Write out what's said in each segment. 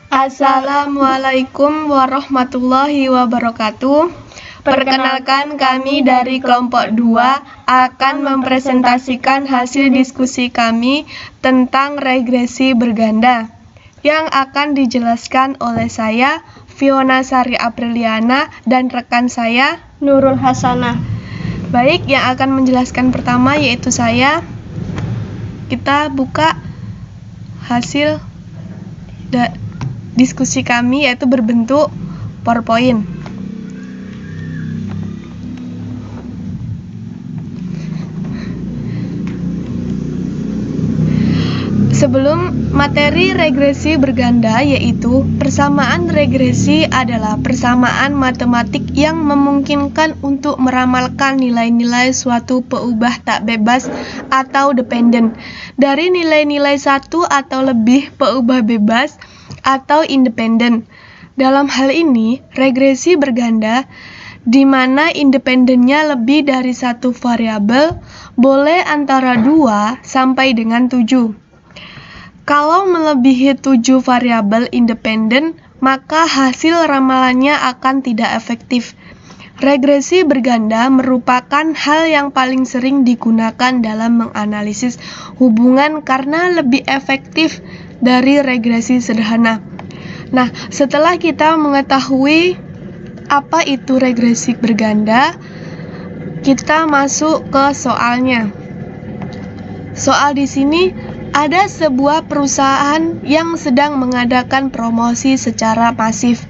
Assalamualaikum warahmatullahi wabarakatuh. Perkenalkan, kami dari kelompok 2 akan mempresentasikan hasil diskusi kami tentang regresi berganda yang akan dijelaskan oleh saya, Fiona Sari Apriliana, dan rekan saya, Nurul Hasanah. Baik, yang akan menjelaskan pertama yaitu saya. Kita buka hasil diskusi kami yaitu berbentuk PowerPoint. Sebelum materi regresi berganda, yaitu persamaan regresi adalah persamaan matematik yang memungkinkan untuk meramalkan nilai-nilai suatu peubah tak bebas atau dependen dari nilai-nilai satu atau lebih peubah bebas atau independen. Dalam hal ini, regresi berganda di mana independennya lebih dari satu variabel boleh antara 2 sampai dengan 7. Kalau melebihi 7 variabel independen, maka hasil ramalannya akan tidak efektif. Regresi berganda merupakan hal yang paling sering digunakan dalam menganalisis hubungan karena lebih efektif dari regresi sederhana. Nah, setelah kita mengetahui apa itu regresi berganda, kita masuk ke soalnya. Soal di sini ada sebuah perusahaan yang sedang mengadakan promosi secara masif.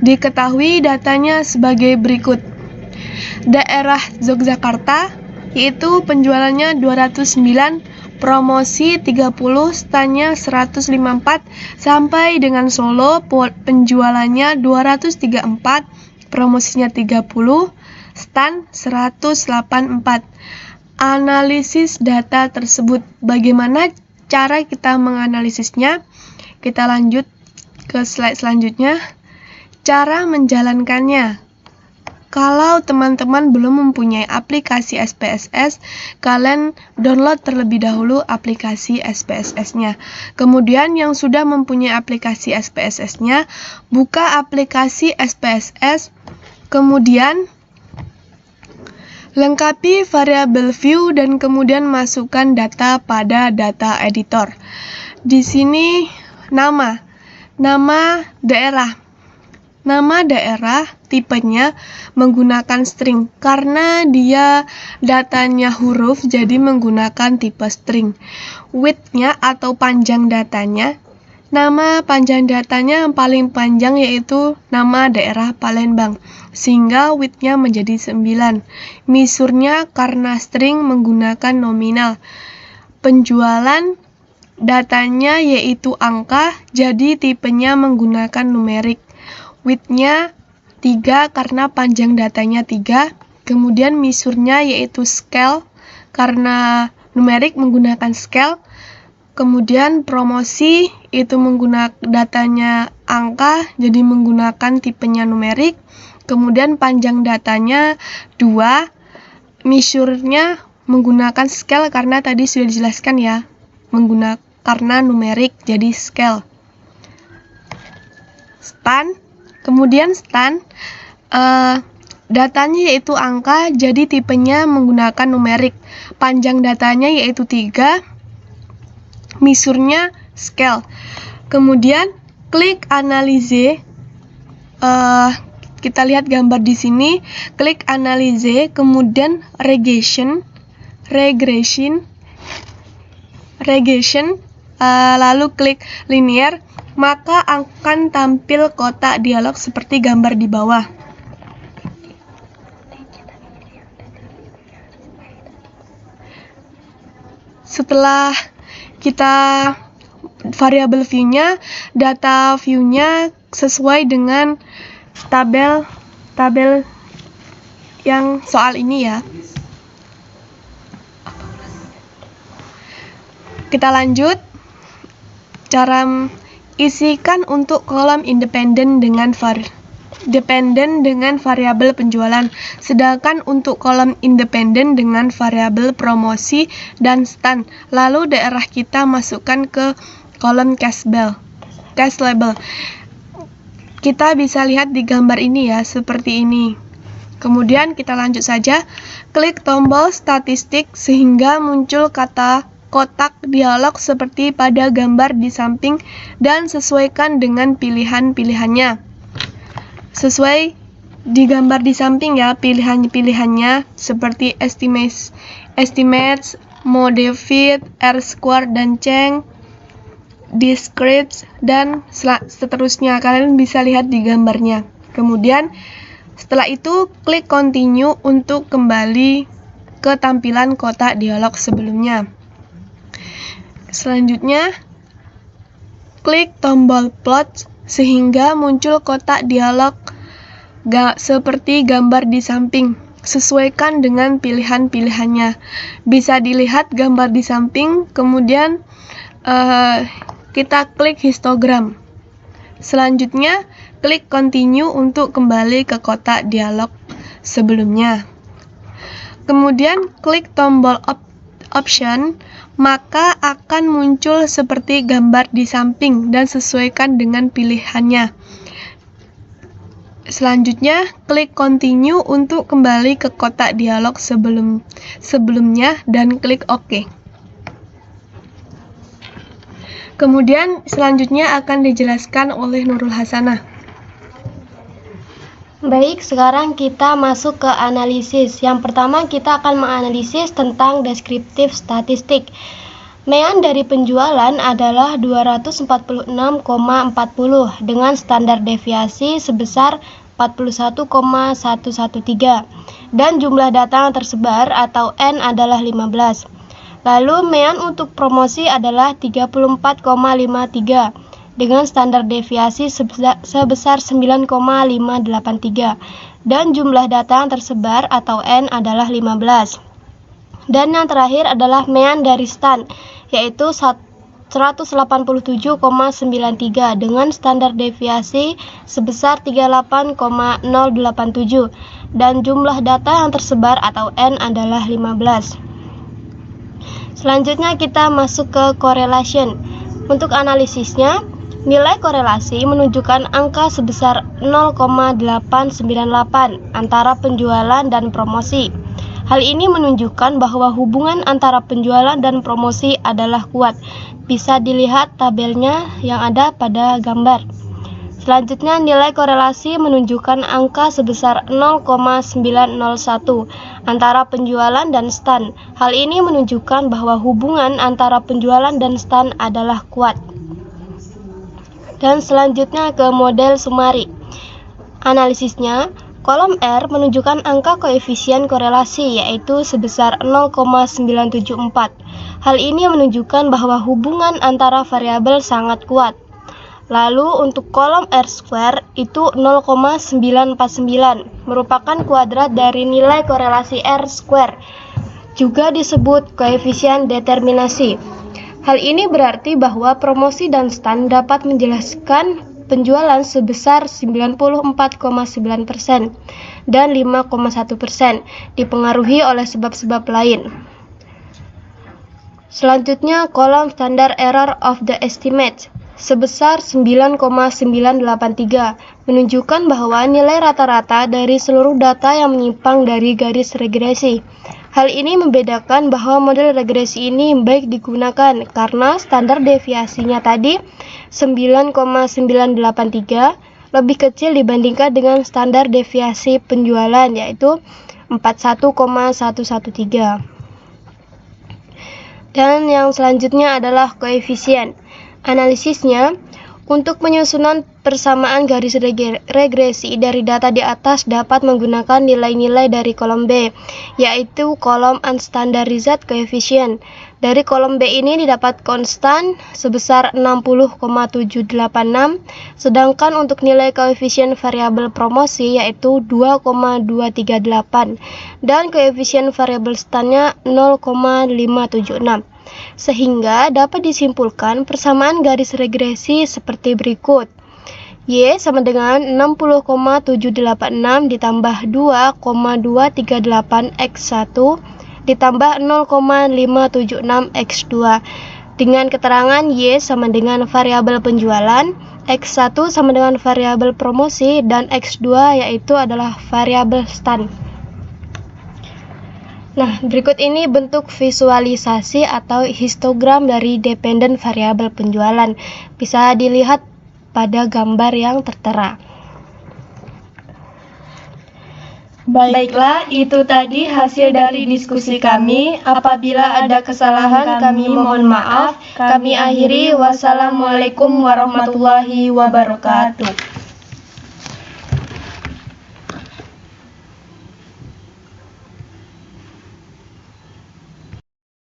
Diketahui datanya sebagai berikut. Daerah Yogyakarta, yaitu penjualannya 209, promosi 30, standnya 154, sampai dengan Solo, penjualannya 234, promosinya 30, stand 184. Analisis data tersebut. Bagaimana cara kita menganalisisnya? Kita lanjut ke slide selanjutnya. Cara menjalankannya. Kalau teman-teman belum mempunyai aplikasi SPSS, kalian download terlebih dahulu aplikasi SPSS-nya. Kemudian yang sudah mempunyai aplikasi SPSS-nya, buka aplikasi SPSS, kemudian lengkapi variabel view dan kemudian masukkan data pada data editor. Di sini nama daerah. Nama daerah tipenya menggunakan string karena dia datanya huruf jadi menggunakan tipe string. Width-nya atau panjang datanya. Nama panjang datanya yang paling panjang yaitu nama daerah Palembang, sehingga width-nya menjadi 9. Misurnya karena string menggunakan nominal. Penjualan datanya yaitu angka, jadi tipenya menggunakan numerik. Width-nya 3 karena panjang datanya 3. Kemudian misurnya yaitu scale, karena numerik menggunakan scale. Kemudian promosi itu menggunakan datanya angka, jadi menggunakan tipenya numerik. Kemudian panjang datanya 2, misurnya menggunakan scale karena tadi sudah dijelaskan ya, karena numerik jadi scale. Kemudian stand, datanya yaitu angka, jadi tipenya menggunakan numerik. Panjang datanya yaitu 3, misurnya scale. Kemudian klik analize. Kita lihat gambar di sini. Klik analize, kemudian regression, lalu klik linear, maka akan tampil kotak dialog seperti gambar di bawah. Setelah kita variabel view-nya, data view-nya sesuai dengan tabel yang soal ini ya. Kita lanjut. Cara isikan untuk kolom independen dengan variabel penjualan, sedangkan untuk kolom independen dengan variabel promosi dan stand. Lalu daerah kita masukkan ke kolom cash cash label. Kita bisa lihat di gambar ini ya, seperti ini. Kemudian kita lanjut saja, klik tombol statistik sehingga muncul kata kotak dialog seperti pada gambar di samping dan sesuaikan dengan pilihan-pilihannya. Sesuai di gambar di samping ya, pilihan-pilihannya seperti estimates, modified, R-square, dan change, descripts, dan seterusnya. Kalian bisa lihat di gambarnya. Kemudian setelah itu klik continue untuk kembali ke tampilan kotak dialog sebelumnya. Selanjutnya klik tombol plot sehingga muncul kotak dialog seperti gambar di samping. Sesuaikan dengan pilihan-pilihannya. Bisa dilihat gambar di samping, kemudian kita klik histogram. Selanjutnya, klik continue untuk kembali ke kotak dialog sebelumnya. Kemudian, klik tombol option, maka akan muncul seperti gambar di samping dan sesuaikan dengan pilihannya. Selanjutnya, klik continue untuk kembali ke kotak dialog sebelumnya dan klik OK. Kemudian selanjutnya akan dijelaskan oleh Nurul Hasanah. Baik, sekarang kita masuk ke analisis. Yang pertama kita akan menganalisis tentang deskriptif statistik. Mean dari penjualan adalah 246,40 dengan standar deviasi sebesar 41,113 dan jumlah data yang tersebar atau N adalah 15. Lalu mean untuk promosi adalah 34,53 dengan standar deviasi sebesar 9,583 dan jumlah data yang tersebar atau N adalah 15. Dan yang terakhir adalah mean dari stan, yaitu 187,93 dengan standar deviasi sebesar 38,087 dan jumlah data yang tersebar atau N adalah 15. Selanjutnya kita masuk ke correlation. Untuk analisisnya, nilai korelasi menunjukkan angka sebesar 0,898 antara penjualan dan promosi. Hal ini menunjukkan bahwa hubungan antara penjualan dan promosi adalah kuat. Bisa dilihat tabelnya yang ada pada gambar. Selanjutnya, nilai korelasi menunjukkan angka sebesar 0,901 antara penjualan dan stan. Hal ini menunjukkan bahwa hubungan antara penjualan dan stan adalah kuat. Dan selanjutnya ke model Sumari. Analisisnya, kolom R menunjukkan angka koefisien korelasi yaitu sebesar 0,974. Hal ini menunjukkan bahwa hubungan antara variabel sangat kuat. Lalu untuk kolom R-square itu 0,949 merupakan kuadrat dari nilai korelasi R-square, juga disebut koefisien determinasi. Hal ini berarti bahwa promosi dan stan dapat menjelaskan penjualan sebesar 94,9% dan 5,1% dipengaruhi oleh sebab-sebab lain. Selanjutnya kolom standar error of the estimate sebesar 9,983 menunjukkan bahwa nilai rata-rata dari seluruh data yang menyimpang dari garis regresi. Hal ini membedakan bahwa model regresi ini baik digunakan karena standar deviasinya tadi 9,983 lebih kecil dibandingkan dengan standar deviasi penjualan yaitu 41,113. Dan yang selanjutnya adalah koefisien. Analisisnya, untuk penyusunan persamaan garis regresi dari data di atas dapat menggunakan nilai-nilai dari kolom B, yaitu kolom unstandardized coefficient. Dari kolom B ini didapat konstan sebesar 60,786, sedangkan untuk nilai koefisien variabel promosi yaitu 2,238 dan koefisien variabel stannya 0,576. Sehingga dapat disimpulkan persamaan garis regresi seperti berikut. Y sama dengan 60,786 ditambah 2,238 X1 ditambah 0,576 X2 dengan keterangan Y sama dengan variabel penjualan X1 sama dengan variabel promosi dan X2 yaitu adalah variabel stand. Nah, berikut ini bentuk visualisasi atau histogram dari dependent variabel penjualan. Bisa dilihat pada gambar yang tertera. Baiklah, itu tadi hasil dari diskusi kami. Apabila ada kesalahan, kami mohon maaf. Kami akhiri. Wassalamualaikum warahmatullahi wabarakatuh.